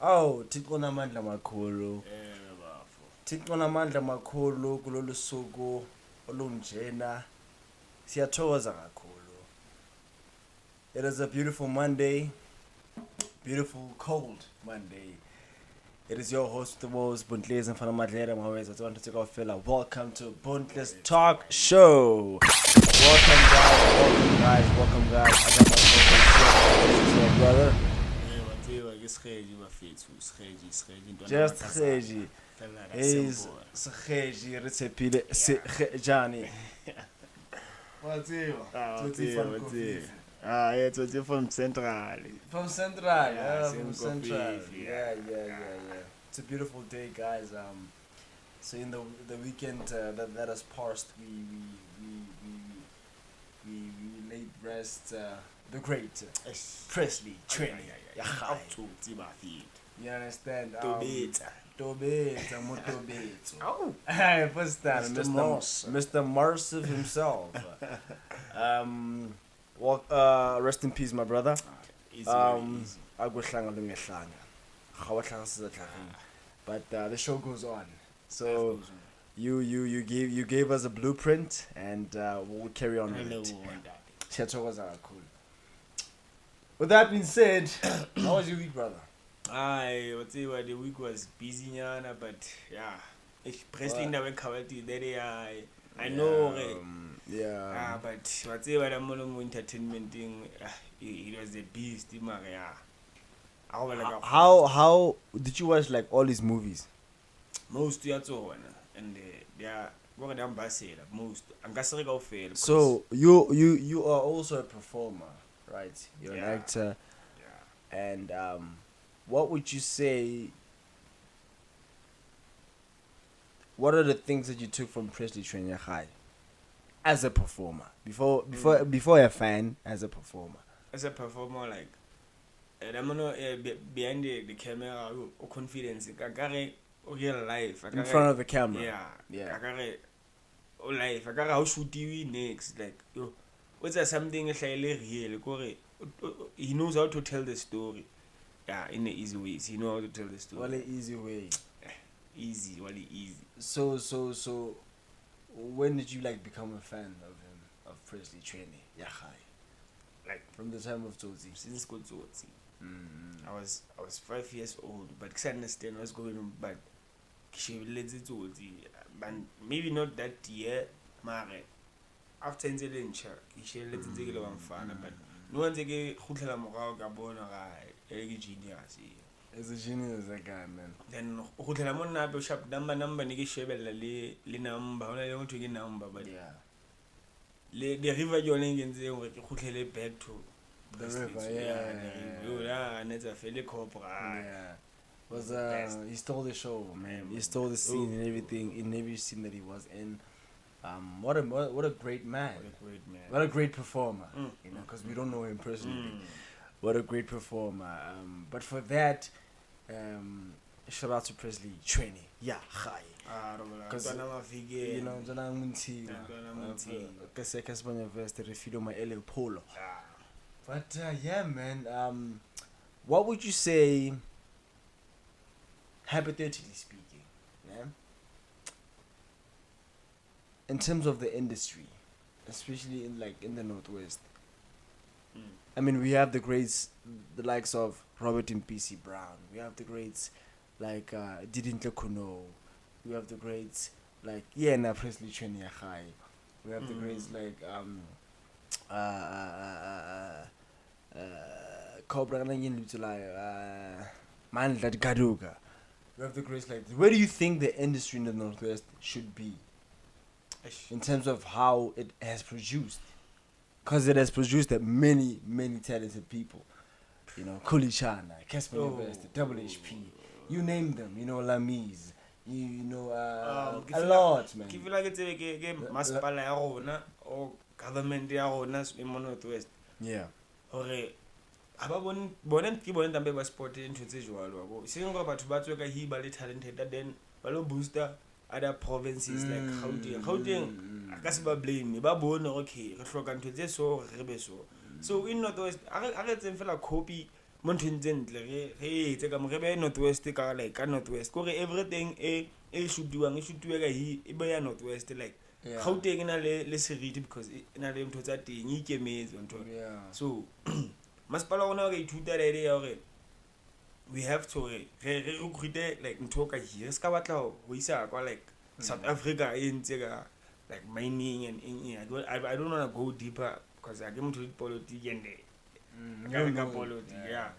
Oh, Thixo namandla makhulu. Thixo namandla makhulu kulolu suku olunjena. Siyathokoza kakhulu. It is a beautiful Monday. Beautiful cold Monday. It is your host, the most BONTLE and Nyovest. I want to take off fella. Welcome to BONTLE's Talk Show. Welcome guys. I got my brother. Just Khiji. He's Khiji Ritsepile Jani. What's it? Yeah, so you're from Central. From Central, from Central. Yeah. It's a beautiful day, guys. So in the weekend that has passed, we laid rest the great Presley, Chweneyagae. Up to Tiba feet. You understand? Tobita. Oh, first time, Mr. Marsive himself. Rest in peace, my brother. But the show goes on. So you gave us a blueprint, and we'll carry on with it. With that being said, how was your week, brother? What's it? The week was busy, but yeah. Presley never covered it. I know. Yeah. But what's it? I'm more entertainment thing. It was the beast, yeah. How did you watch like all these movies? Most and they are working on most. I'm guessing go fail. So you are also a performer, right? You're an actor. Yeah. And what would you say? What are the things that you took from Presley Chweneyagae as a performer? Before a fan, as a performer. As a performer, like I'm not behind the camera or confidence. Real life. In front of the camera. Yeah. Life. How should you next? Like what's that something real? He knows how to tell the story. Yeah, in the easy ways. He knows how to tell the story. Well, easy way. Easy. So when did you like become a fan of him, of Presley Chweneyagae? Like from the time of Tsotsi? Since good Tsotsi. I was 5 years old, but I understand what's going on. But but maybe not that year, Mare. After Nzelencha, she let it take a long fan, but no one take a Hutela Morao Gabona, a genius. As a genius, that guy, man. Then Hutelamona Bishop number Nigi Shebel, Linum, I want to get number, but yeah. The river joining in there with Hutele back to the river, yeah. And it's a fairly corporate. Yeah. He stole the show, man. He stole the scene and everything in every scene that he was in. What a great man. What a great performer. You know, because we don't know him personally. What a great performer. But for that, shout out to Presley Chweneyagae. Because you know, Cassper Nyovest refilo my LL Polo. But yeah, man. What would you say, hypothetically speaking, in terms of the industry, especially in the Northwest? I mean, we have the greats, the likes of Robert and PC Brown. We have the greats like Didn't Kuno. We have the greats like Presley Chweneyagae. We have the greats like Cobra Mandla Gaduka. We have the greats like. Where do you think the industry in the Northwest should be in terms of how it has produced? Because it has produced many talented people. You know, Khuli, Chana, Cassper, Nyovest, Double HP. You name them. You know, Lamise. You know, a lot, man. Give you like it's a Maspala or government in Northwest. Yeah. Okay. Bonen tambe ba sport into visual wabo. Singo batho ba tsweka hi ba le talented then ba lo booster other provinces like Gauteng. Aka se ba blame ba bona okay re hloka ntho tse so re be so. So in Northwest a re tseng fela copy mo ntse ntle re tse ka mo re be northwest ka like ka northwest gore everything e shootwang ka e be ya northwest like Gauteng ena le seriti because ena le ntho tsa teng ikemetse ntho so masipala ona ga ithuta le ere ya gore we have to re recruit like ntho ka here ska batla ho isa kwa like South Africa e ntse ka like mining and I don't want to go deeper because I get to politics and yeah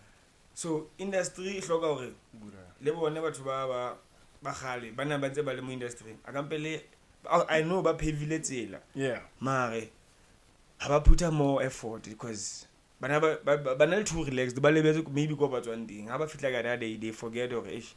so industry hloka hore le bone batho ba gale bana ba tse ba le mo industry akampele I know ba phevile tsela mare ha ba put more effort because bana le too relaxed ba lebetse maybe go ba tswang ding ha ba fitla ka they forget or ish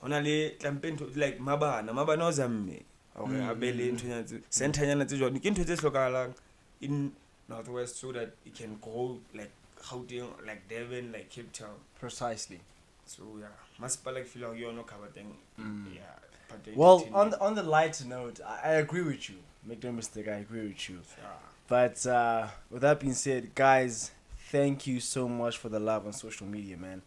hona le tlampento like mabana o zamme okay abele ntonyana tse centanyana tse jone ke ntho tse hlokahalang in northwest so that it can grow like Gauteng like Durban like Cape Town precisely so yeah masipala ke feel like you know cover thing yeah. Well, on the lighter note, I agree with you. Make no mistake, I agree with you. But with that being said, guys, thank you so much for the love on social media, man.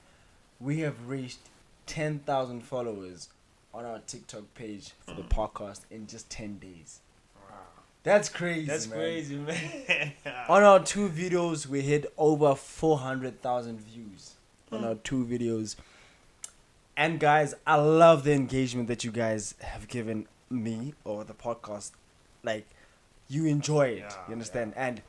We have reached 10,000 followers on our TikTok page for the podcast in just 10 days. Wow. That's crazy, That's man. crazy, man. On our 2 videos, we hit over 400,000 views on our 2 videos. And guys, I love the engagement that you guys have given me or the podcast. Like, you enjoy it, you understand? And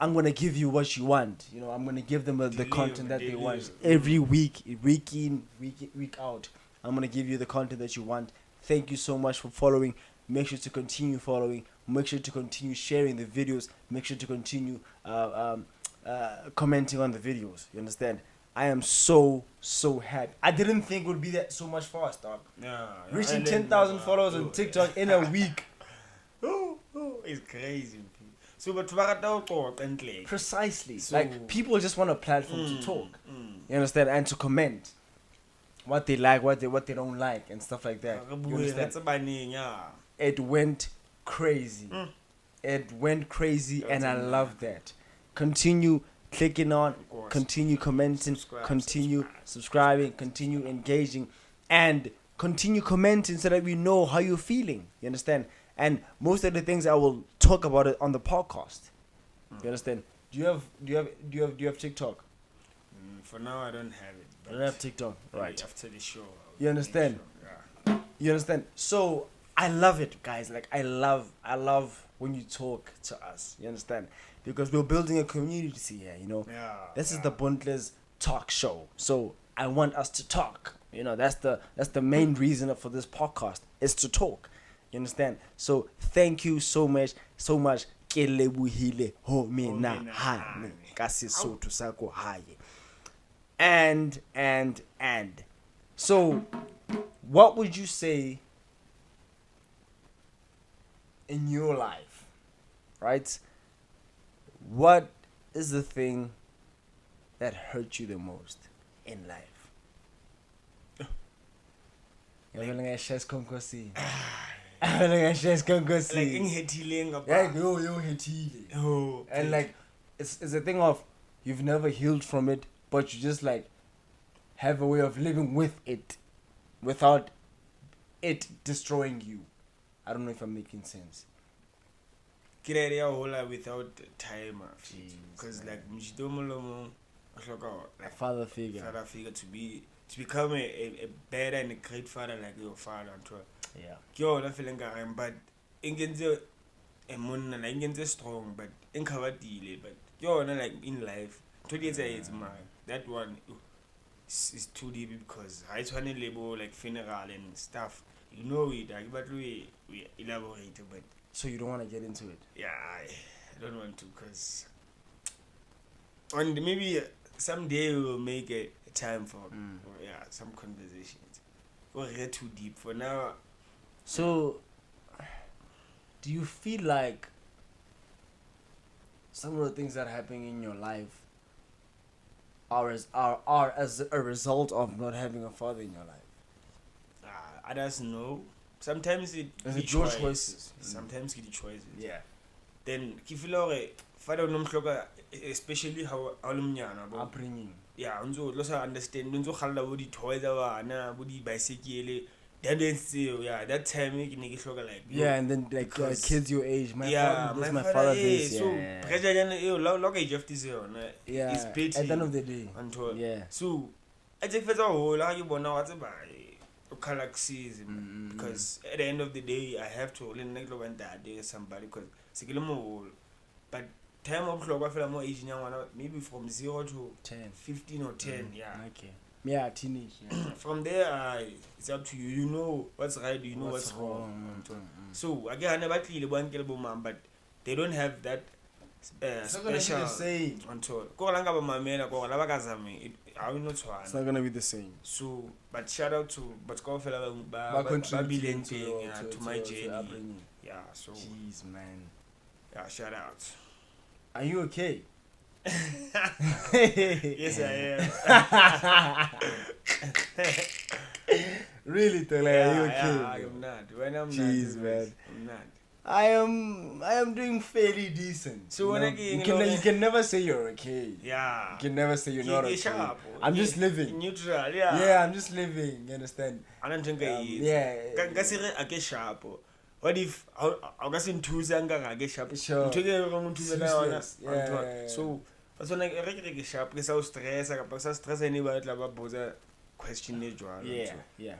I'm going to give you what you want. You know, I'm going to give them the content that they want. Every week in, week out, I'm going to give you the content that you want. Thank you so much for following. Make sure to continue following. Make sure to continue sharing the videos. Make sure to continue commenting on the videos. You understand? I am so happy. I didn't think it would be that so much fast, dog. Reaching 10,000 followers on TikTok in a week. It's crazy. So, but precisely. So, like, people just want a platform to talk. You understand? And to comment what they like, what they don't like, and stuff like that. You understand? It went crazy. It went crazy, and I love that. Continue clicking on, continue commenting, continue subscribing, continue engaging, and continue commenting so that we know how you're feeling. You understand? And most of the things I will talk about it on the podcast. You understand? Do you have TikTok? For now, I don't have it. I don't have TikTok. Right. After the show. You understand? You understand? So I love it, guys. Like I love when you talk to us. You understand? Because we're building a community here, you know. This is the BONTLE's talk show. So I want us to talk. You know, that's the main reason for this podcast is to talk. You understand? So thank you so much. Ke lebohile ho mina hane ka Sesotho sa ko hae. And so what would you say in your life, right? What is the thing that hurt you the most in life? Like and like it's a thing of you've never healed from it, but you just like have a way of living with it without it destroying you. I don't know if I'm making sense. Without time, because like like father figure to become a better and a great father like your father. But ingenze a moon like strong, but incovertile, but you're not like in life. 20 years is mine. That one is too deep because I just want to label like funeral and stuff. You know it, but we elaborate, but. So you don't want to get into it? Yeah, I don't want to because and maybe someday we will make a time for some conversations. We'll get too deep for now. So, do you feel like some of the things that are happening in your life are as a result of not having a father in your life? Others know. Sometimes it is your choices. Sometimes it choices. Yeah. Then if you look father especially how upbringing. yeah unzo lo sa understand unzo khalla bo di toys tsa bana bo di bicycle then yeah that time ke ne ke hloka like Yeah, and then like kids your age. My father father this, this. so Yeah. pressure yana lo ka ejeft is Yeah. is petty At the end of the day. until Yeah. so I just fetsa ho la ke bona wa tseba o galaxies because at the end of the day I have to le nna ke lo banta somebody because se ke le mo but time of hlokwa fela mo age nya ngwana maybe from 0 to 15 or 10 yeah Okay. Yeah, teenage. Yeah. from there it's up to you. You know what's right, you know what's wrong. So again, I never clearly one kill mom, but they don't have that special until Kolanga Mamena ko laba kazami I will not try. It's not gonna be the same. So but shout out to but Kofela contributing to my journey. Upbringing. Yeah, so jeez man. Yeah, shout out. Are you okay? Yes, I am. Really, Tole, are you okay? Yeah, I am not. When I'm jeez, not, man. I'm not. I am doing fairly decent. So when you can never say you're okay. Yeah. You can never say you're not okay. Sharp, I'm just living. Neutral, yeah. Yeah, I'm just living. You understand? I don't think yeah. I get sharp. What if I got in two zanga I get sharp? Sure. Yeah. So that's when I get sharp because I was stress anybody like boza question yeah.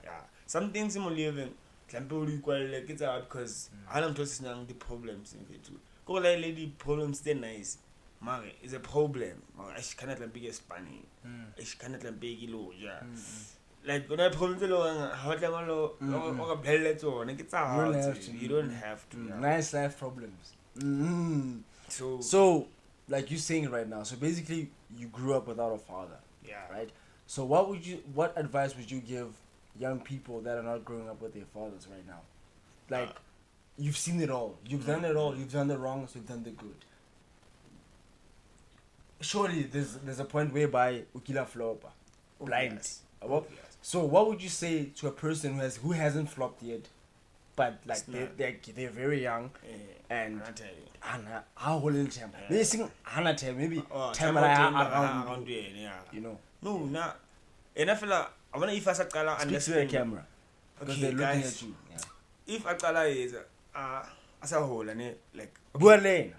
Some things in my living like it's out because I don't trust the problems in it too. Go like lady problems they're nice. Mari is a problem. I cannot like big Spanish. I cannot like big low, yeah. Like when I problem to how you don't have to. Nice life problems. So like you're saying right now, so basically you grew up without a father. Yeah. Right? So what advice would you give young people that are not growing up with their fathers right now? Like you've seen it all. You've done it all. You've done the wrong, so you've done the good. Surely there's a point whereby ukila flopa. Blind. So what would you say to a person who hasn't flopped yet, but like they're very young and how old is time? They sing maybe time around you know. No, nah. And I feel like I wanna if I start understand the camera. Because they're looking at you. Yeah. If I tell is as a whole and like Bualena.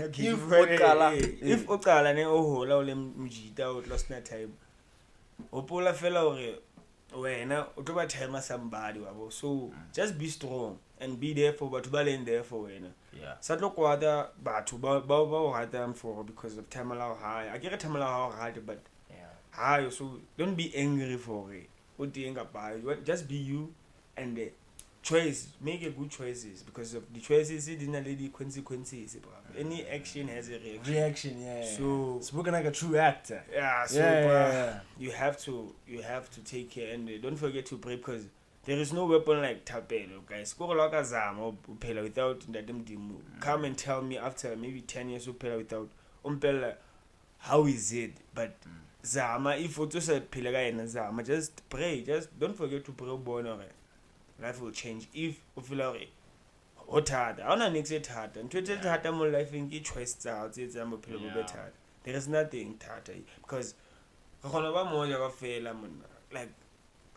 Okay, if Okala ne o hola o le mjita o lost na time. Opola fela ore wena o tlo ba time somebody wabo. So just be strong and be there for batho ba leng there for wena. Yeah. Sa tlo kwata batho ba o rata for because of time la high. I get time la hard but yeah. So don't be angry for it. What do you think about it? Just be you and choice. Make a good choices because of the choices it didn't lady consequences. Any action has a reaction. Yeah. So spoken like a true actor. Yeah. So you have to take care and don't forget to pray because there is no weapon like tapelo, guys. Go like a zam pela without that them come and tell me after maybe 10 years of pela without umpela how is it? But zama if you just pela and zama just pray. Just don't forget to pray born. Life will change if you feel like hot hard. I wanna next it hard and to hard more life in each choice out it's a better. There is nothing hard because like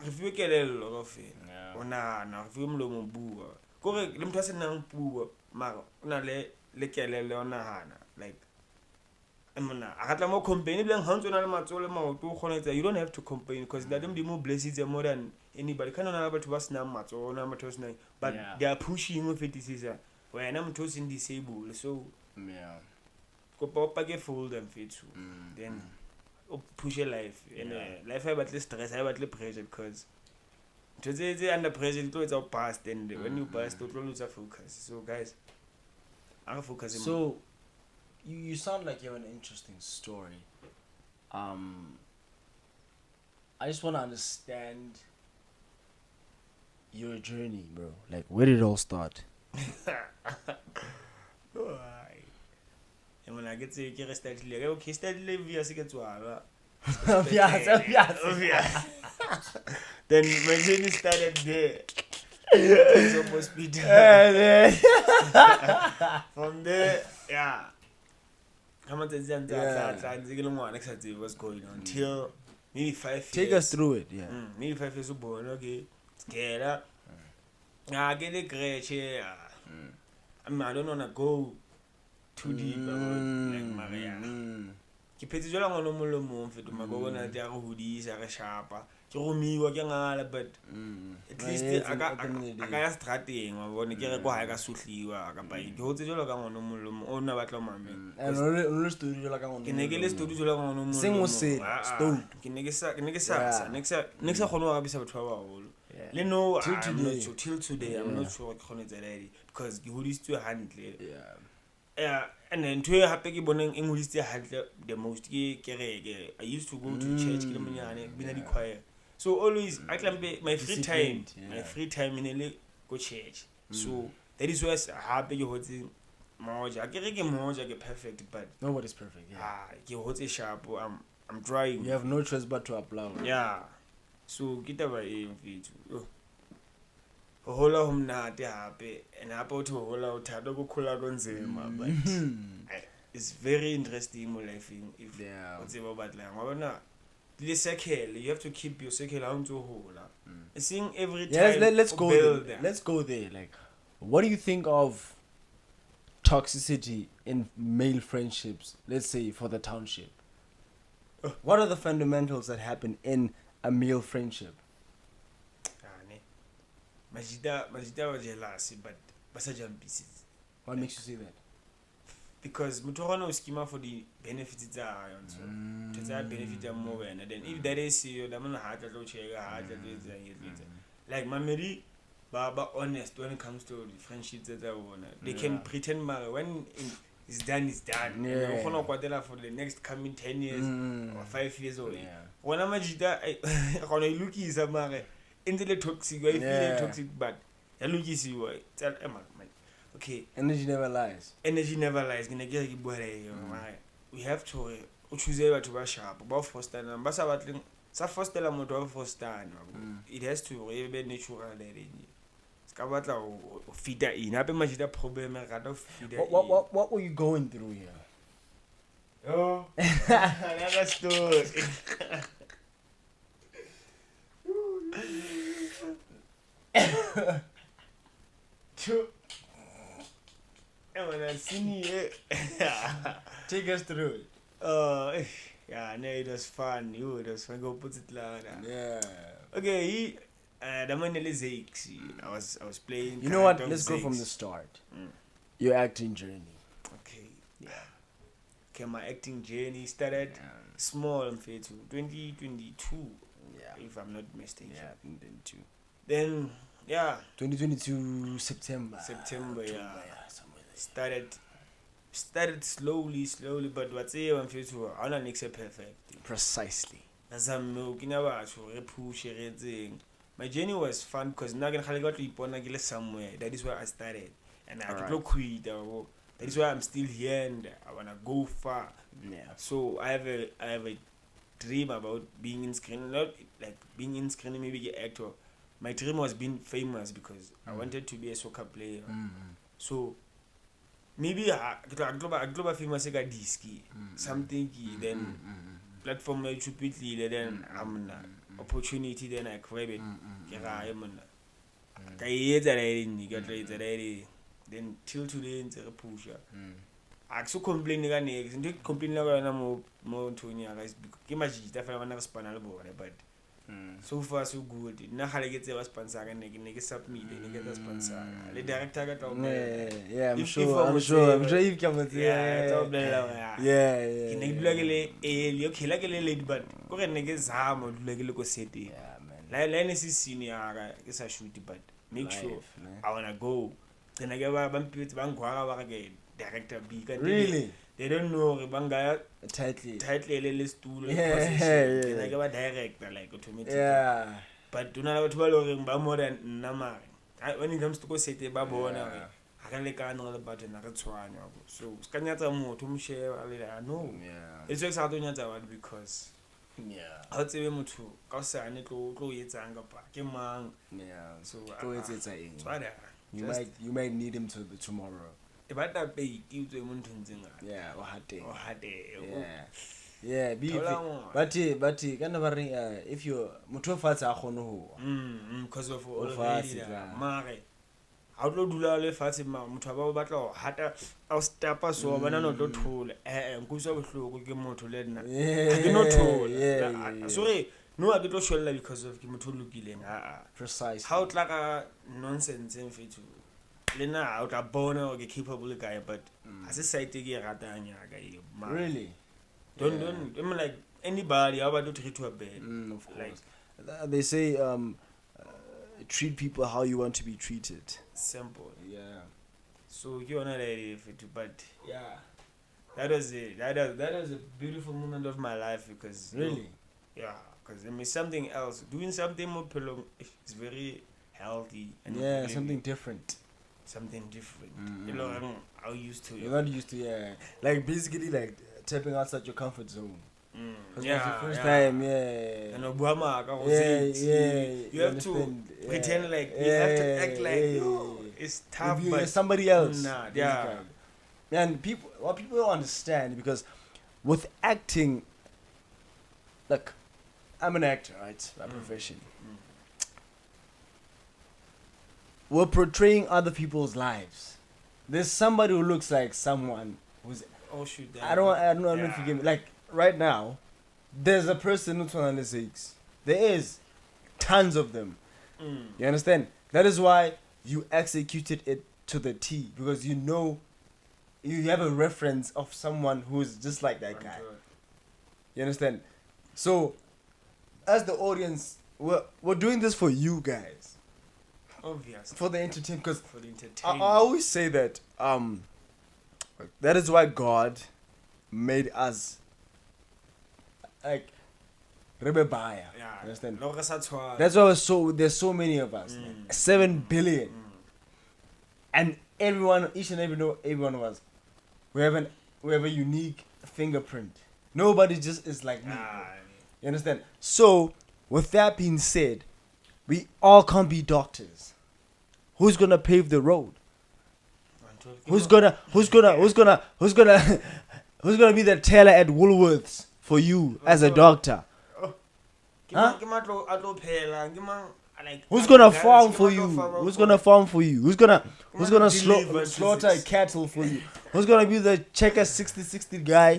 if you get a lot of it or nah if you mlo mbuwa kore le mtho se nang puwa mara una le kelele ona hana like mona a gatla mo company bleng ha ntse na le matsole maoto go kgonetsa you don't have to complain because that them the more blessings more than anybody kana na batho ba sena matso na matho sena but they are pushing with it is wena mtho se disable so go pop ke full them fit then push your life and life I battle stress I battle pressure because today under pressure it goes out past and when you pass to lose focus so guys I'm focusing so you sound like you have an interesting story. I just want to understand your journey, bro. Like, where did it all start? And when I get to get started, okay, start live here, get to our then my journey started there. It's almost be from there, yeah. what's going on till maybe 5 years. Take us through it, yeah. Maybe 5 years born, okay. Scared. I get a great I mean, I don't wanna go too deep about like Maria. Ke phetse jwala ngwana mo le mong feto magogona tja go hodisa ga shapa ke go miwa ke ngala but at least aka ya strateng wa bone ke re go ha ka suhliwa ka ba ke hotse jwala ka ngwana mo le mong ona batla mame and only story jwala ka ngwana ke ne ke le story jwala ka ngwana mo sing o se stone ke ne ke sa next kgono wa bisa batho ba baholo le no till today I'm not sure ke khone tseledi because ke hodisitswe hantle and then to happy ke boneng enghodisitse hantle the most ke kereke I used to go to church ke le monyane bina di choir so always I clamp my free time in le go church so that is why happy ke hotse moja ke moja ke perfect but nobody's perfect ke hotse sharp I'm trying you have no choice but to applaud so kitaba e mfethu hola humnate hape and hape uthi hola uthanda ukukhula konzima but it's very interesting my life if utsiba batla ngoba na le circle you have to keep your circle on to hola seeing every time let's go there like what do you think of toxicity in male friendships, let's say for the township? What are the fundamentals that happen in a male friendship? Majida was jealous, but basajampisi. What makes you say that? Because mutohana schema for the benefits are so to that benefit more and then if that is you the man hard to check like Mameri Baba honest when it comes to the friendships that I want. They can pretend when it's done, it's done. Yeah. For the next coming 10 years or 5 years old. When I'm a jita, I look is a man into the toxic, I feel toxic, but I look is you. Tell Emma, okay. Energy never lies. Energy never lies. We have to choose to be sharp. About first time, but about sa first time, I'm not first time. It has to be natural. What were you going through here? Oh, another story. Take us through it. Yeah, no, it was fun. It was fun. Go put it loud. Yeah. Okay, the man I was playing. You know what? Let's go from the start. Your acting journey. Okay. Yeah. Okay, my acting journey started small and fair to 2022. Yeah. If I'm not mistaken. Yeah, 2022. Then 2022 September. October, somewhere started slowly, but what's here I'm fair to I don't accept perfect. Precisely. As I'm looking about to push everything. My journey was fun because now I got to somewhere. That is where I started, and I could quit. That is why I'm still here, and I wanna go far. Yeah. So I have a dream about being in screen, not like being in screen, maybe an actor. My dream was being famous because I wanted to be a soccer player. So maybe I global famous like diski something then platform like stupidly then I'm opportunity then I grab it. Then till today in the push. I so complain next and complain more to guys because definitely spinal board but so far so good. Now I get the sponsor and they submit and get the sponsor. The director got I'm sure you come with but go and get Zam or Legalico City. Let us see senior is a shoot but make sure I wanna go. Then I get one director B. Really? They don't know Banga tightly stool position. And I get a director like automatic. Yeah. But do not have more than Nama. When it comes to go city Babo, I can like another button. So Scanyata more to share a little. No, it's just out on because I'd say to cause I need to go eat and so you might need him to tomorrow. Ibata pay give to Muntunzinga. Yeah, or hate. Or had Yeah, but kind of if you mutofats because of already mare. How do you do Fatima Mutaba battle? Hata I'll step us so when I know don't hold and goes over through Gimo to Ledna. I do not hold. Sorry, no, I don't show because of Gimotulu Gilling. Precise. How like a nonsense in fit to Lena out a boner or a capable guy, but as a side to get Really? Don't I mean like anybody, how about to treat to a bed? Of course. Like, they say treat people how you want to be treated. Simple. Yeah. So you're not ready for it, but yeah, that was it. That was a beautiful moment of my life because really, yeah, because I mean something else, doing something more prolonged is very healthy and yeah, something different. Something different. You know, I'm used to it. You're not used to like basically like stepping outside your comfort zone. Yeah, first time, And Obama, you have to pretend like you have to act like it's tough, you're but somebody else. Nah, and what people don't understand because with acting, look, I'm an actor, right? My profession. We're portraying other people's lives. There's somebody who looks like someone who's. Oh shoot! I don't know if you get me. Like right now, there's a person who's 106. There is tons of them. You understand? That is why you executed it to the T because you know you have a reference of someone who's just like that guy. You understand? So, as the audience, we're doing this for you guys. Obvious. For the entertainment, because for the I entertainment. always say that that is why God made us like Rebebaya. Yeah. Understand? That's That's why there's so many of us. Like 7 billion. And everyone, each and every one of us, we have a unique fingerprint. Nobody just is like me. You understand? So, with that being said, we all can't be doctors. Who's gonna pave the road? Who's gonna be the teller at Woolworths for you as a doctor? Who's gonna farm for you? Who's gonna farm for you? Who's gonna slaughter cattle for you? Who's gonna be the checker 60 guy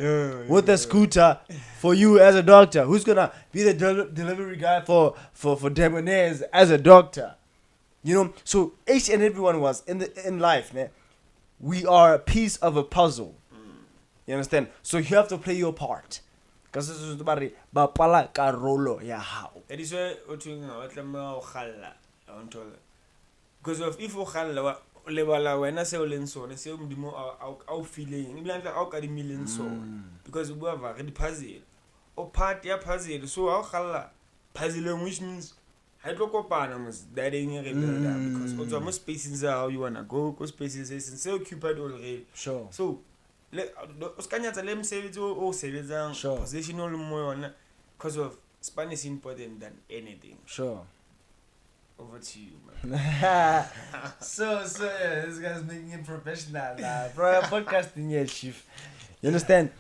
with the scooter for you as a doctor? Who's gonna be the delivery guy for debonaires as a doctor? You know, so each and everyone was in life, man. We are a piece of a puzzle. You understand? So you have to play your part. Because this is about bapala karolo ya hao. That is why because of if you lebala wena se o leng sone se modimo a feeling ibla ntla a ka di million sone because we have a puzzle o part ya puzzle so a khalla puzzle which means I tlo kopana mos dadeng re builder because o tswa mo spaces how you wanna go spaces is so occupied already. Sure. So o skanyatsa le msebetsi o sebetsang position o le mo yona because of Spanish is important than anything. Sure. Over to you, man. So yeah, this guy's making it professional. Bro, podcasting here, chief. You understand?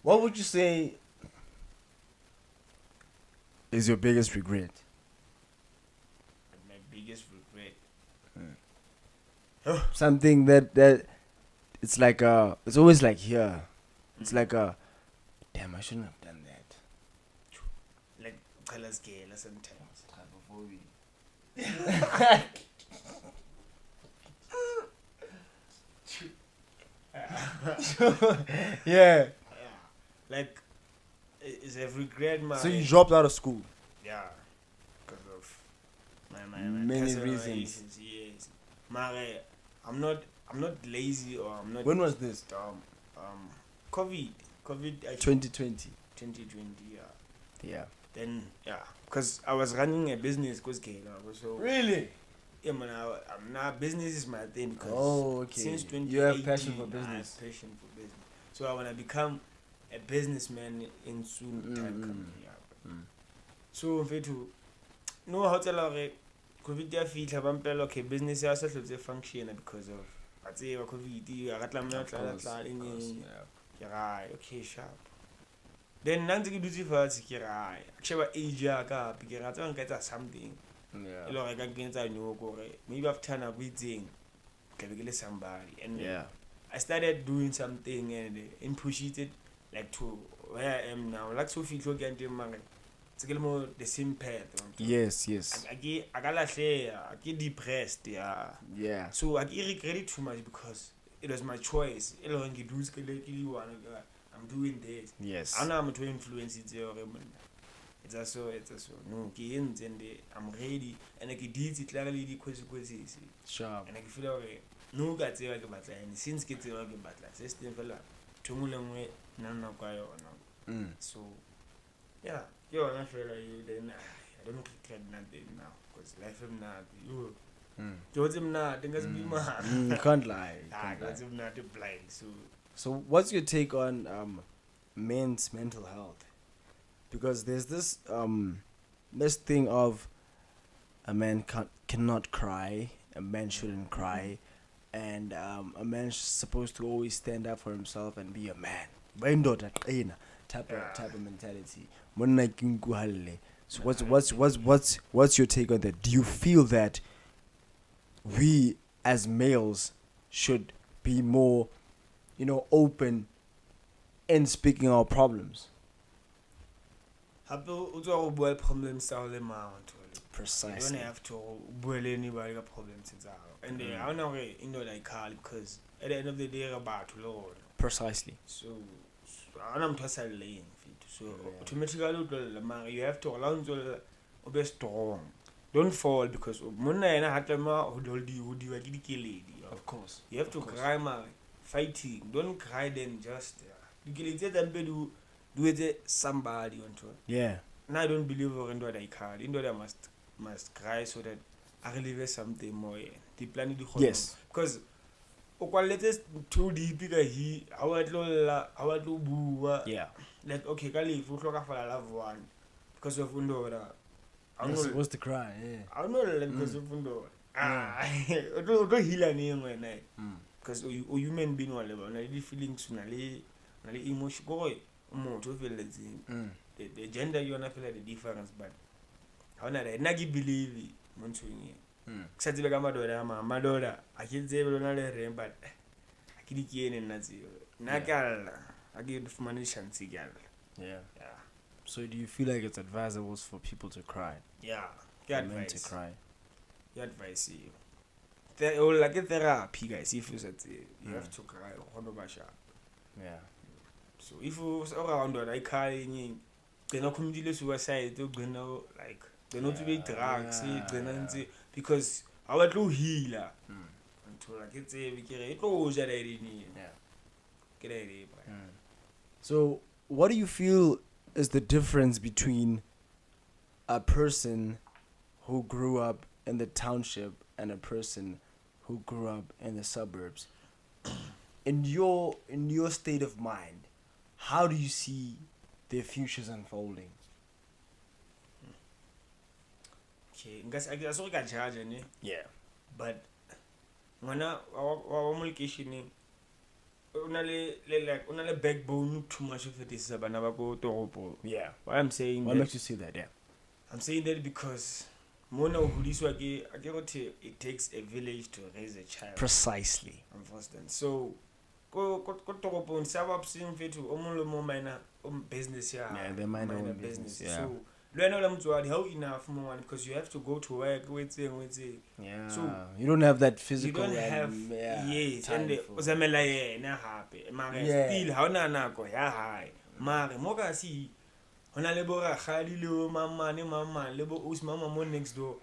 What would you say is your biggest regret? My biggest regret. Something that it's like it's always like here. It's like damn, I shouldn't have done that. Like colors scale sometimes. Yeah. Like it's a regret, man. So you dropped out of school? Yeah. Because of my many reasons. Yes. I'm not lazy or I'm not. When was this? COVID 2020. 2020. Yeah. Then because I was running a business so really. Yeah, man. Now business is my thing because okay. Since 2018 you have passion for business. I have passion for business. So I wanna become a businessman in soon time coming. So no how tell COVID ya fitla ba mpela okay business ya sa hlotse function because of a tseba COVID a ka tlameha tla eng ke rai okay sharp then nna ntse ke dutse fatshe ke rai ke sheba age ya ka hape ke ratsa nka etsa something e le gore ka kenetsa nyoko gore maybe after nako itseng ke be ke le somebody and I started doing something and pushed it like to where I am now like so feel ke ante mare tse ke le mo the same path yes I ka lahlea ke depressed yeah so I regret it too much because it was my choice e le gore ke dutse ke le I'm doing this yes I know I'm to influence it it's so no ke ntse and I'm ready and ke did it like the consequences sharp and I feel like no ka tseba ke batla ene since ke tseba ke batla system fela thungulengwe nna kwa yona so yeah yona fela you then I don't regret nothing now because life is not you Joseph not think be man you can't lie Joseph not blind so what's your take on men's mental health because there's this thing of a man cannot cry a man shouldn't cry and a man's supposed to always stand up for himself and be a man type of mentality so what's your take on that do you feel that we as males should be more open in speaking our problems hape o tswa go bua problems tsa le mount precisely you don't have to bua le anybody ka problems tsa and I don't know like Khuli because at the end of the day about Lord precisely so I'm laying so automatically you have to allow to be strong don't fall because monna ena hatama hodi wa ke dikeledi of course you have to cry fighting don't cry then just dikeledi tsa mpe do it somebody on to and I don't believe in what I call in I must cry so that I relieve something more the plan yes because o kwaletse too deep ka he how to bua like okay ka lefu hloka fala love one because of undora I was supposed to cry I don't know like because of undora o do heal ni ngwena because o human being wa leba na le feelings na le emotion go umuntu ovelezini the gender yona feel the difference but hona la nna ke believe muntu ngi kusatsibe ka madoda akitsebe lona le rem but akidikene nna tseo nna kala akifumana chance kyala yeah so do you feel like it's advisable for people to cry men to cry you advise you like therapy guys if you said you have to cry hono basha so if you around or I cry they no community suicide to go like they not to be drugs because our true healer until like it's a it goes at so what do you feel is the difference between a person who grew up in the township and a person who grew up in the suburbs in your state of mind how do you see their futures unfolding okay I saw ka judge ne but ngwana wa mulcation una le backbone too much of it is bana ba go toropo why I'm saying what makes you say that I'm saying that because mona uhudiswa ke akere it takes a village to raise a child precisely understand so ko toropo nsaba psing fethu omulo mo mina business they mind their own business so lwena la mtswadi how enough more because you have to go to work with so you don't have that physical you don't have and uzamela yena happy mara still ha ona nako ya high mara moka si hona le bora khali le mama le bo usmama mo next door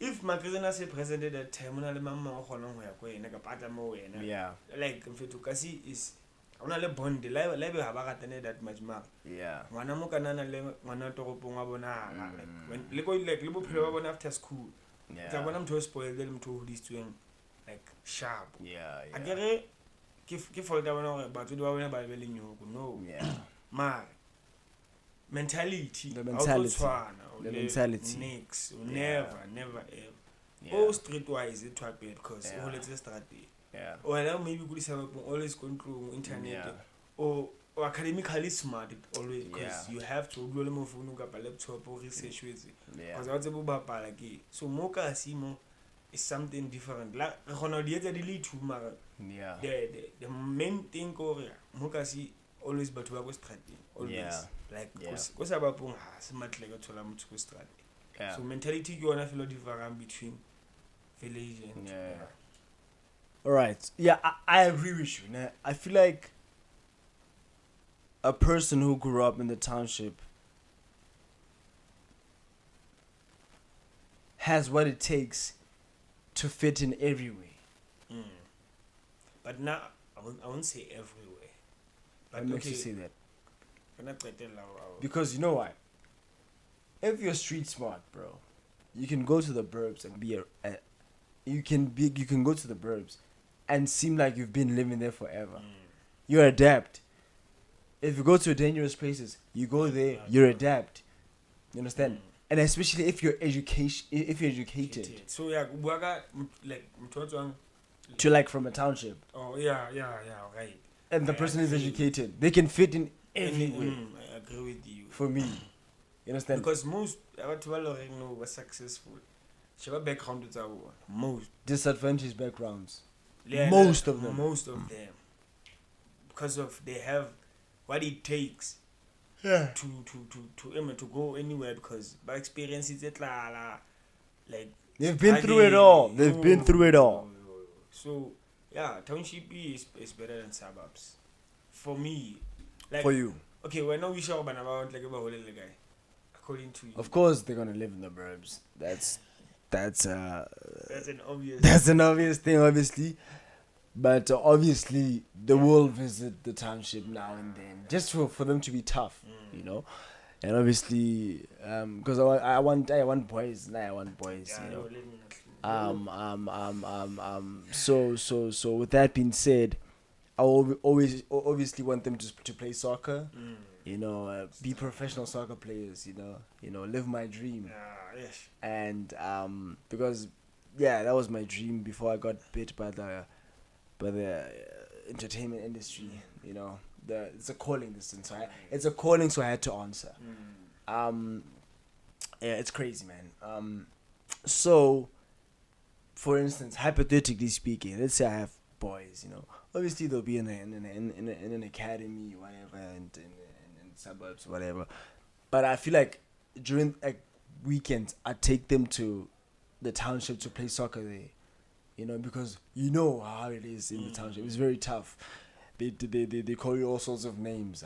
if Makrezana se presented that time ona le mama o gona go ya ko ena ka pata mo wena like mfetu kasi is ona le bond live ha ba gatane that much mara ngwana mo kanana le ngwana toropong wa bona when le go like le bophelo ba bona after school tsa bona mtho spoiled le mtho o hodisitsweng like sharp akere ke fault ya bona gore batho ba bona ba be le nyoko no mara mentality the mentality never ever all streetwise it was bad because all let's start Yeah. Or now maybe good is always control internet. Yeah. Or academically smart always because Yeah. you have to do a laptop or research with it. Yeah. Because what's about like so mocha simo is something different. Like the Yeah. the main thing or mocha see always but we strategy always. Yeah. Like Yeah. because about smart like to strategy. Yeah. So mentality you wanna feel different between village and Yeah. All right. Yeah, I agree with you. Nah. I feel like a person who grew up in the township has what it takes to fit in everywhere. But now I won't say everywhere. But What makes you say that? Can I tell Because you know what? If you're street smart, bro, you can go to the burbs and be you can go to the burbs and seem like you've been living there forever. You adapt. If you go to dangerous places, you go there, you adapt. You understand? And especially if you're educated. So yeah, like To like from a township. Oh yeah, right. And the I person is agree. educated. They can fit in everywhere. I agree with you. For me. You understand? Because most people already know were successful. Shaba background is our most Disadvantaged backgrounds. Yeah, Most of them. Most of them. Because of they have what it takes Yeah. to go anywhere because by experience it's like They've been through it all. They've been through it all. So yeah, township is better than suburbs. For me. Like For you. okay, we're not sure about like about the guy. According to you. Of course they're gonna live in the burbs. That's an obvious that's an obvious thing, obviously. But obviously they will visit the township now and then, just for them to be tough, you know. And obviously, because I want boys, now I want boys, yeah, you know. let me So with that being said, I always obviously want them to play soccer, you know, be professional soccer players, you know, live my dream. yes. And because that was my dream before I got bit by the entertainment industry, you know. It's a calling so I had to answer. It's crazy, man. So for instance, hypothetically speaking, let's say I have boys, you know, obviously they'll be in an academy, whatever, and in suburbs, whatever. But I feel like during like weekends, I take them to the township to play soccer there, you know, because you know how it is in the township. It's very tough. They call you all sorts of names.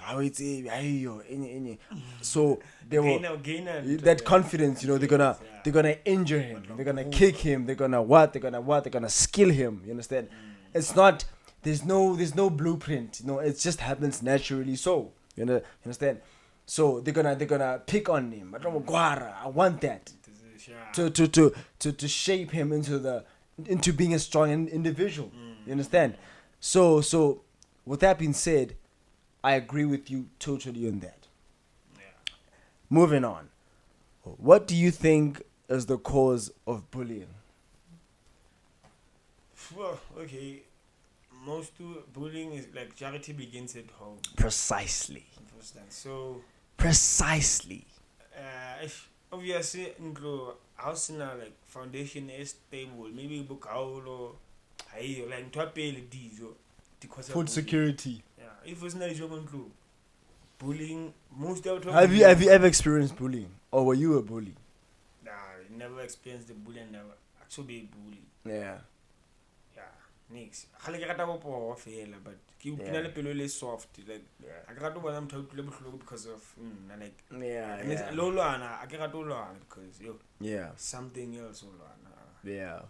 So they will that confidence, you know. They're gonna injure him. They're gonna kick him. They're gonna skill him. You understand? It's not. There's no blueprint. You know, it just happens naturally. So you understand? So they're gonna pick on him. I want that to shape him into being a strong individual. You understand? So with that being said, I agree with you totally on that. Yeah. Moving on. What do you think is the cause of bullying? Well, okay. Most bullying is like charity begins at home. Precisely. So precisely. Obviously, house now like foundation is stable. Maybe book or like to pay food security. Yeah, if it's not a bullying, most of the Have you ever experienced bullying, or were you a bully? Nah, I never experienced the bullying. Never actually be a bully. Yeah. Next. I like to fail, but keep pinale soft. Like I got to want them to because of like because something else. Yeah.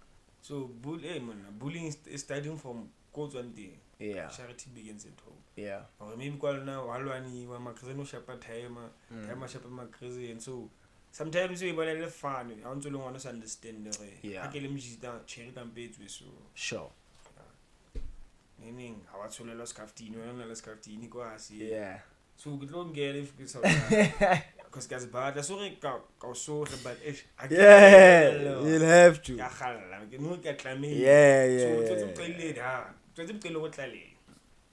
So bullying is starting from codes one day. Yeah. Charity begins at home. Yeah. Or maybe call now Walwani when my cousin shapa time shapa my cousin, and so sometimes we want to fun. I want to understand the way. Yeah. I get them just down cherry and bait with so. Sure. Meaning how to lost 15, when I lost 15, go see. Yeah. So we don't get if it's because guys bad so so but you'll have to. ya khalla ke no ke tlamehile Yeah. so tsotse mqele go tlaleng.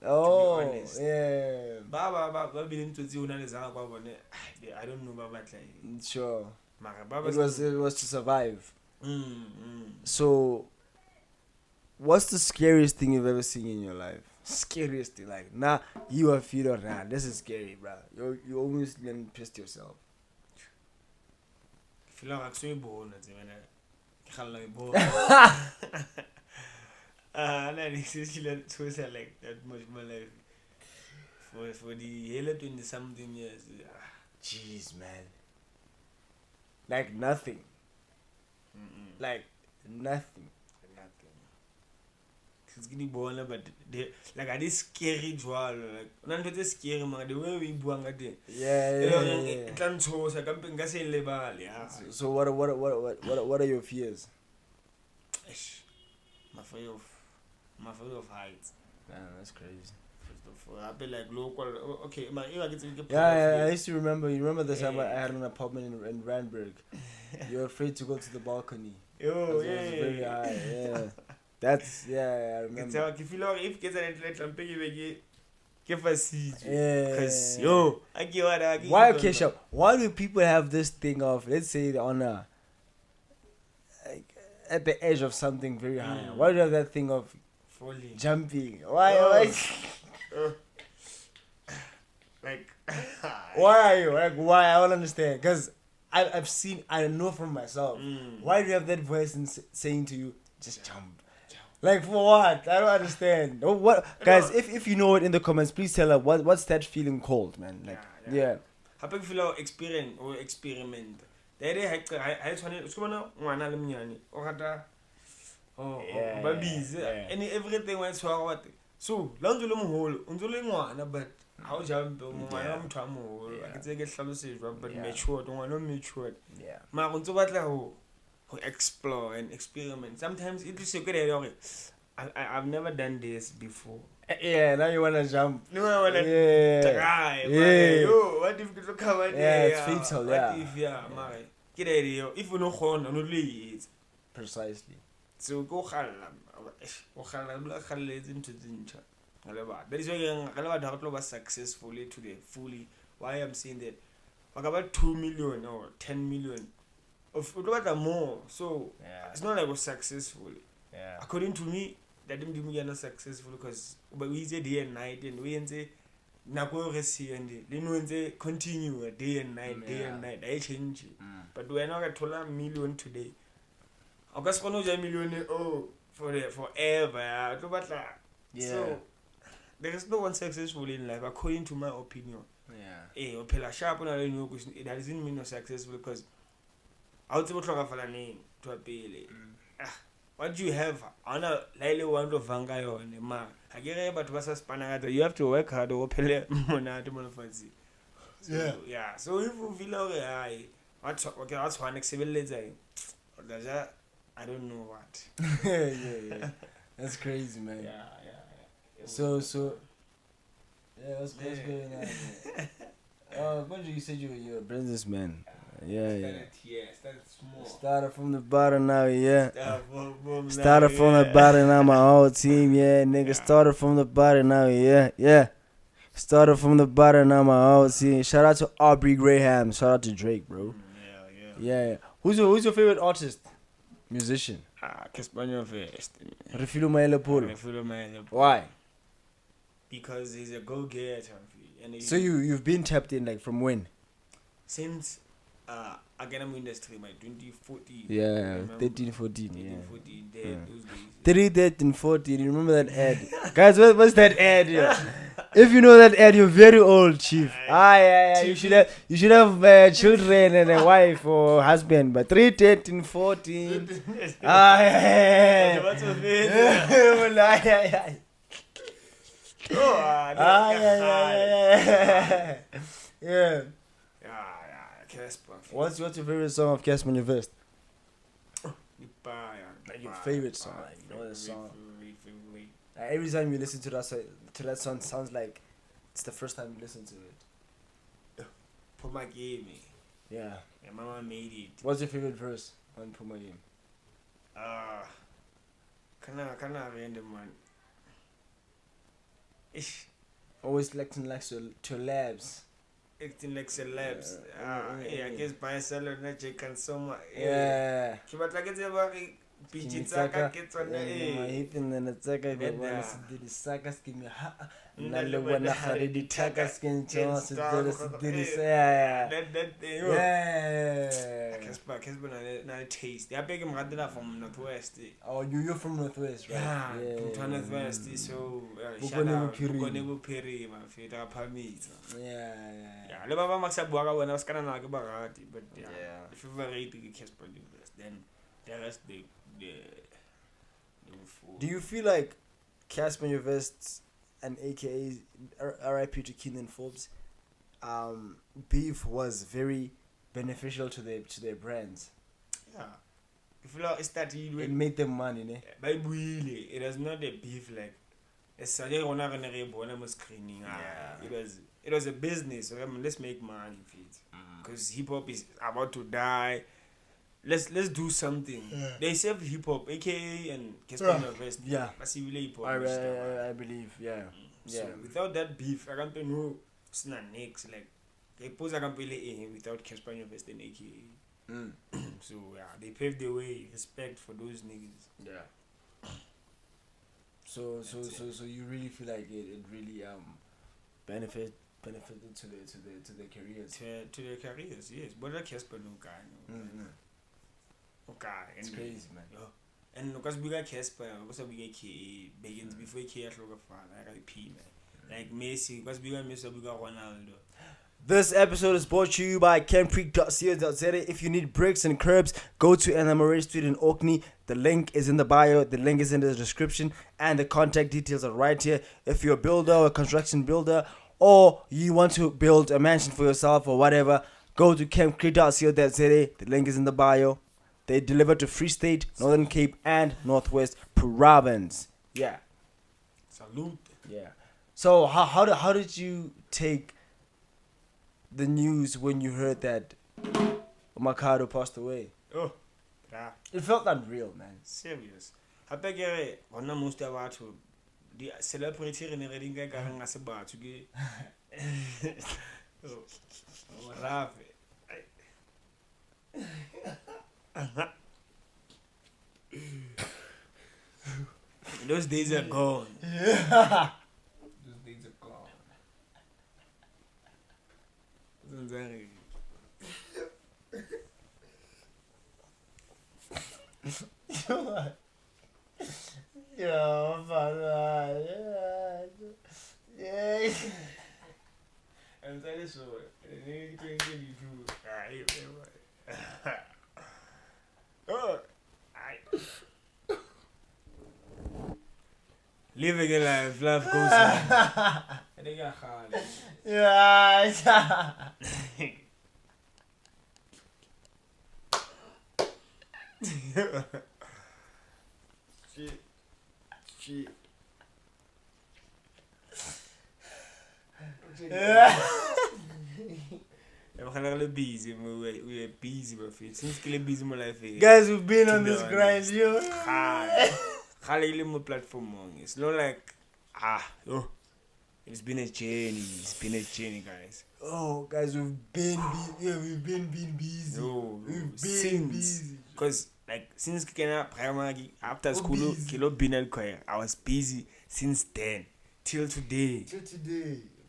Oh, honest. yeah. ba bileng tsotse una le zanga kwa bone I don't know ba batla Sure. mara ba It was to survive. mm. So, what's the scariest thing you've ever seen in your life? Scariest thing, like, nah, you are feeling, nah, this is scary, bro. You almost then pissed yourself. feel like so born at when I khalla born this is like that much my life for the hell 20 something years. Jeez, man. Like nothing. Like nothing. It's getting born, but they like are this scary jwalo like not just scary man the way we buanga de Yeah. tlantshosa ka mpeng ka se lebale So what are your fears? My fear of heights. Man, that's crazy. I feel like local. Okay, man, I get to get. Yeah, I used to remember. You remember the time I had an apartment in Randburg? You're afraid to go to the balcony. Oh, It was very high. Yeah, that's I remember. If you if get a little bit, give us Yeah. because I give what Why, Kesha? Why do people have this thing of, let's say, on a like, at the edge of something very high? Why do you have that thing of falling, jumping? Why? Like Why are you like? Why? I don't understand. Because I know from myself. Why do you have that voice saying to you, just jump? Like for what? I don't understand. What, guys? If you know it in the comments, please tell us what's that feeling called, man? Like, yeah. Happy feel experience or experiment. There I tshwane o bona ngwana le mnyane o rata ba busy and everything went so what. So la ntse le moholo o ntse le ngwana but ha o jump ngwana wa motho a moholo a ke tseke hlalosetswa but matured ngwana matured. Yeah. Ma go ntse batla ho explore and experiment. Sometimes it is okay. I've never done this before. Yeah, now you wanna jump. No, I wanna try. Yeah. Yo, what if you come out there? Yeah, it's fatal. What if Mari? Get idea. If you know how, no it. Precisely. So go khalam. Go khalam into zincha. That is why I'm successfully today. Fully. Why I'm saying that. About 2 million or 10 million. Of more. So it's not like we're successful. Yeah. According to me, that didn't mean not successful because we say day and night and we say nako resi and then continue day and night. I change. But we're not gonna $1 million today. I guess $1 million forever. So there is no one successful in life according to my opinion. Yeah. It doesn't mean not successful because what do you have? Ana laile want to vanga yone ma. Agere batho ba sa spana you have to work hard o phele mona to monofatsi. Yeah. So if you feel like what's one exebelletsa I don't know what. Yeah. That's crazy, man. Yeah. So what's going on? Oh, Gondry, you said you're a businessman. Yeah. Started small. Started from the bottom now, yeah. Started from the bottom now, my whole team, yeah. Nigga, started from the bottom now, yeah. Started from the bottom now, my whole team. Shout out to Aubrey Graham. Shout out to Drake, bro. Yeah. Who's your favorite artist? Musician? Cassper Nyovest. Refilo Maele. Why? Because he's a go-getter. So you've been tapped in like from when? Since Aganam industry, my 2014. Yeah, 13, 14. 13, 14, those days. 13, 14. You remember that ad? Guys, what's that ad? Yeah? If you know that ad, you're very old, chief. Yeah. You should have children and a wife or husband. But 13, 14. Yeah. What's your face? Yeah. Cassper. What's your favorite song of Cassper Nyovest? Like your favorite song, like you know the song. Like every time you listen to that song, sounds like it's the first time you listen to it. For my game, Yeah. Yeah, Mama made it. What's your favorite verse on Puma Game? Kana random man. Ish. Always selecting like to labs. Acting like celebs. I guess by a seller na chicken soma. Yeah. Kibatla ke tseba ke pichitsaka ke tsona Hitting the Nataka, but one is the Saka skin. Nale wana kharedi taka skin chance. Yeah. Cassper na taste. They beg him from Northwest. Oh, you're from Northwest, right? Yeah, from Northwest. So, Bukone Peri, my favorite permit. Yeah. Le baba maksabuaga when I was kind of like barati, but Yeah. if you were rating Cassper, then the rest they Do you feel like Cassper, Nyovest, and AKA RIP to Keenan Forbes, beef was very beneficial to their brands? Yeah. If you like, It made them money, ne? But really, it was not a beef like it's a screening. It was a business. So let's make money, because hip hop is about to die. Let's do something. They save hip hop, AKA and Cassper Nyovest. Yeah. Massively hip hop. I believe, yeah. So without that beef, I can't know it's not next. Like they pose I can't without Cassper Nyovest and AKA. So yeah, they paved the way. Respect for those niggas. Yeah. So you really feel like it really benefited to their careers. To their careers, yes. But that Cassper no guy. Okay, it's crazy, man. And because we got Cassper, because we got K begins before K at RIP, man. Like Messi, because we got Messi, we got Ronaldo. This episode is brought to you by campcreek.co.za. If you need bricks and curbs, go to Anna Street in Orkney. The link is in the bio, the link is in the description, and the contact details are right here. If you're a builder or a construction builder, or you want to build a mansion for yourself or whatever, go to campcreek.co.za. The link is in the bio. They deliver to Free State, Northern Cape, and Northwest Province. Yeah. Salute. Yeah. So how did you take the news when you heard that Makado passed away? Oh, yeah. It felt unreal, man. Serious. Hape ke bona most of batho di celebrity re ne re dinka ka reng a se batho ke oh rafe. Those days are gone. Yeah. Those days are gone. Yo, father. Yeah. I'm telling you so. Living a life, love goes on. Yeah. Shit. I'm busy, we are busy, but since we're busy, my life. Guys, we've been on this grind, yo. Platform. It's not like it's been a journey, guys. Oh, guys, we've been busy. No, we've been busy. Because like since primary after school, kilo been choir, I was busy since then till today.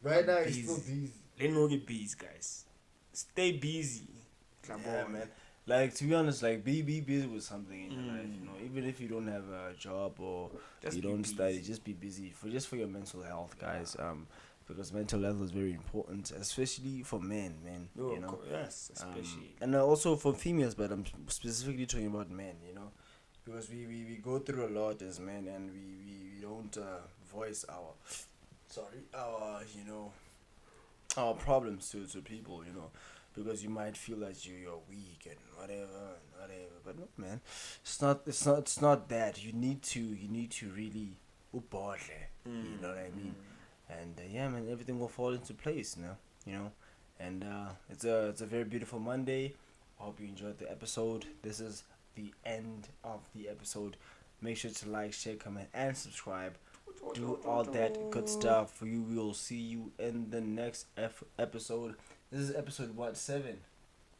Right now, you're still busy. Let no get busy, guys. Stay busy. Yeah, man. Like, to be honest, like, be busy with something in your life, you know. Even if you don't have a job or just you don't study, just be busy for your mental health, guys. Because mental health is very important, especially for men, Oh, you know. Yes, especially. And also for females, but I'm specifically talking about men, you know. Because we go through a lot as men, and we don't voice our problems to people, you know. Because you might feel that you're weak and whatever, but no, man, it's not that. You need to really you know what I mean. And yeah, man, everything will fall into place now, you know. And it's a very beautiful Monday. I hope you enjoyed the episode. This is the end of the episode. Make sure to like, share, comment, and subscribe. Do all that good stuff. We will see you in the next episode. This is episode what, 7?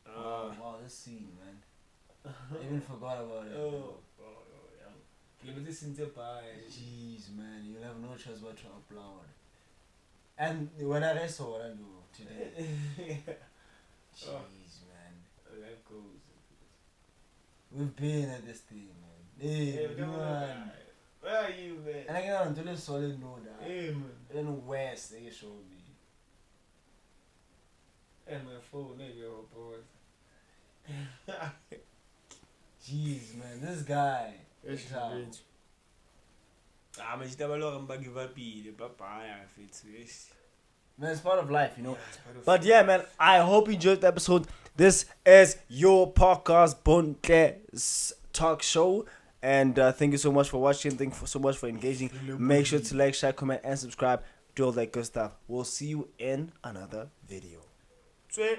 Wow, let's see, man. I even forgot about it. Jeez, man, you'll have no choice but to upload. And when I saw what I do today. Jeez, man. Life goes. We've been at this thing, man. Hey, man. Where are you, man? And I get on to the solid note. Hey, man. Then West, they show me. And my phone, maybe our boys. Jeez, man, this guy. It's rich. Mas estava logo a give up the papaya if it's Man, it's part of life, you know. Yeah, But yeah, man, I hope you enjoyed the episode. This is your podcast, BONTLE talk show. And thank you so much for watching. Thank you so much for engaging. Make sure to like, share, comment, and subscribe. Do all that good stuff. We'll see you in another video. Sweet.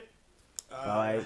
Bye.